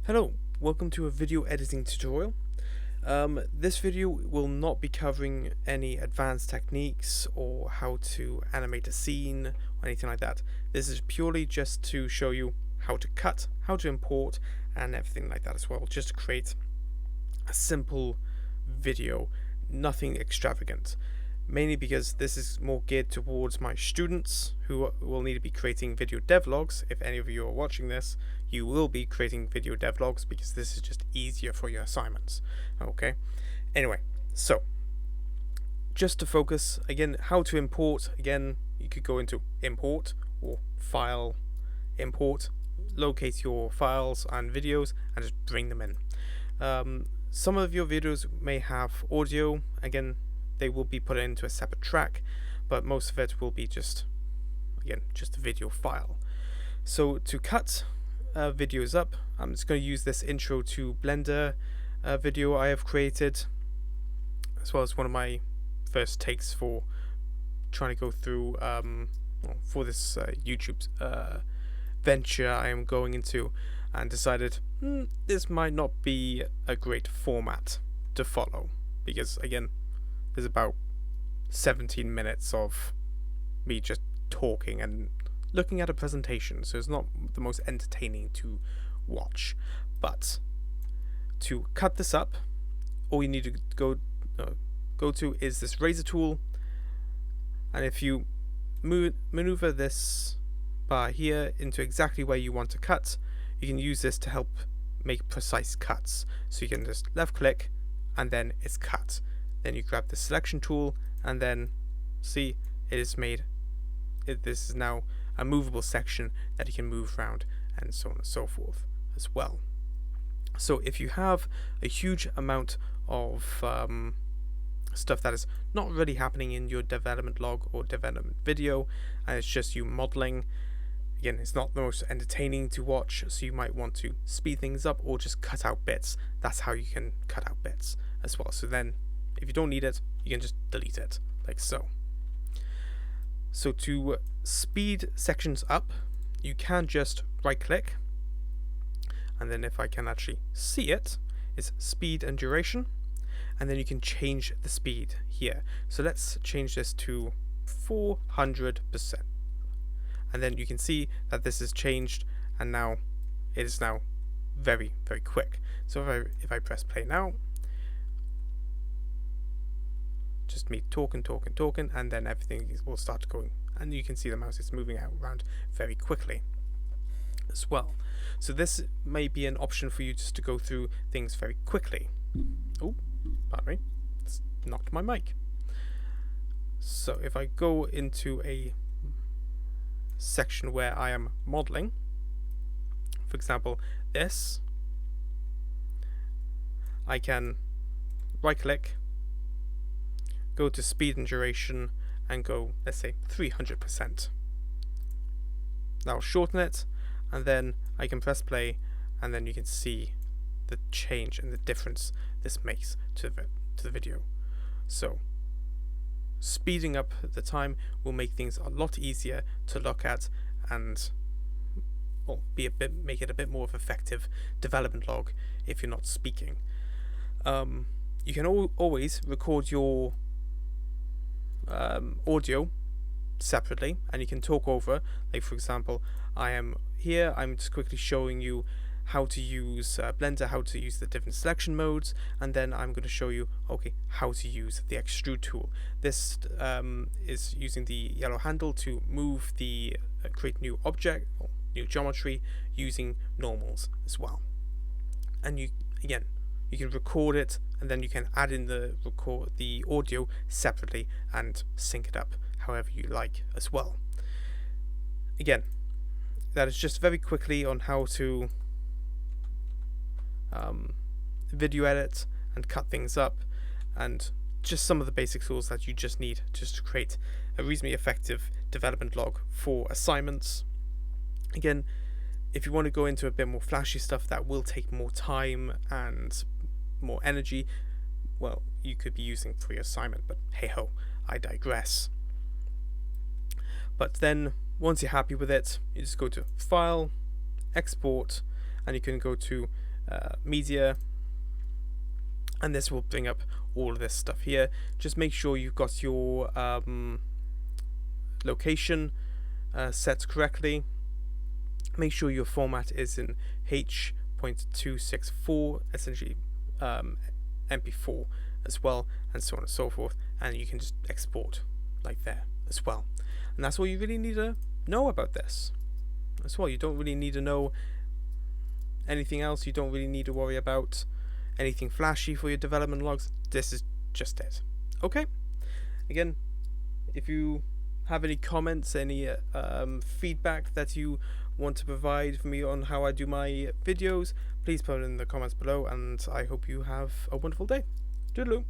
Hello, welcome to a video editing tutorial. This video will not be covering any advanced techniques or how to animate a scene or anything like that. This is purely just to show you how to cut, how to import, and everything like that as well. Just to create a simple video, nothing extravagant. Mainly because this is more geared towards my students who will need to be creating video devlogs. If any of you are watching this, you will be creating video devlogs because this is just easier for your assignments. Okay, anyway, so just to focus again, how to import. Again, you could go into import or file, import, locate your files and videos and just bring them in. Some of your videos may have audio. Again, they will be put into a separate track, but most of it will be just a video file. So to cut videos up, I'm just going to use this intro to Blender video I have created, as well as one of my first takes for trying to go through for this YouTube venture I am going into, and decided this might not be a great format to follow, because again, there's about 17 minutes of me just talking and looking at a presentation, so it's not the most entertaining to watch. But to cut this up, all you need to go to is this razor tool, and if you maneuver this bar here into exactly where you want to cut, you can use this to help make precise cuts. So you can just left click and then it's cut. Then you grab the selection tool and then see it is made. This is now a movable section that you can move around and so on and so forth as well. So if you have a huge amount of stuff that is not really happening in your development log or development video, and it's just you modeling, again, it's not the most entertaining to watch, so you might want to speed things up or just cut out bits. That's how you can cut out bits as well. So then if you don't need it, you can just delete it, like so. So to speed sections up, you can just right click, and then if I can actually see it, it's speed and duration, and then you can change the speed here. So let's change this to 400%. And then you can see that this is changed, and now it is now very, very quick. So if I press play now, just me talking, and then everything will start going, and you can see the mouse is moving around very quickly as well. So this may be an option for you just to go through things very quickly. Oh, pardon me, it's knocked my mic. So if I go into a section where I am modeling, for example this, I can right click, go to speed and duration, and go, let's say, 300%. That'll shorten it, and then I can press play, and then you can see the change and the difference this makes to the video. So speeding up the time will make things a lot easier to look at, and make it a bit more of an effective development log if you're not speaking. You can always record your audio separately, and you can talk over, like for example, I am here, I'm just quickly showing you how to use Blender, how to use the different selection modes, and then I'm going to show you how to use the extrude tool. This is using the yellow handle to move the create new object or new geometry using normals as well. And you can record it, and then you can add in the audio separately and sync it up however you like as well. Again, that is just very quickly on how to video edit and cut things up, and just some of the basic tools that you just need just to create a reasonably effective development log for assignments. Again, if you want to go into a bit more flashy stuff that will take more time and more energy, well, you could be using for your assignment, but hey ho, I digress. But then once you're happy with it, you just go to File, Export, and you can go to media, and this will bring up all of this stuff here. Just make sure you've got your location set correctly. Make sure your format is in H.264, essentially MP4 as well, and so on and so forth, and you can just export like there as well. And that's all you really need to know about this as well. You don't really need to know anything else. You don't really need to worry about anything flashy for your development logs. This is just it. Okay, again, if you have any comments, any feedback that you want to provide for me on how I do my videos, please put it in the comments below, and I hope you have a wonderful day. Toodaloo.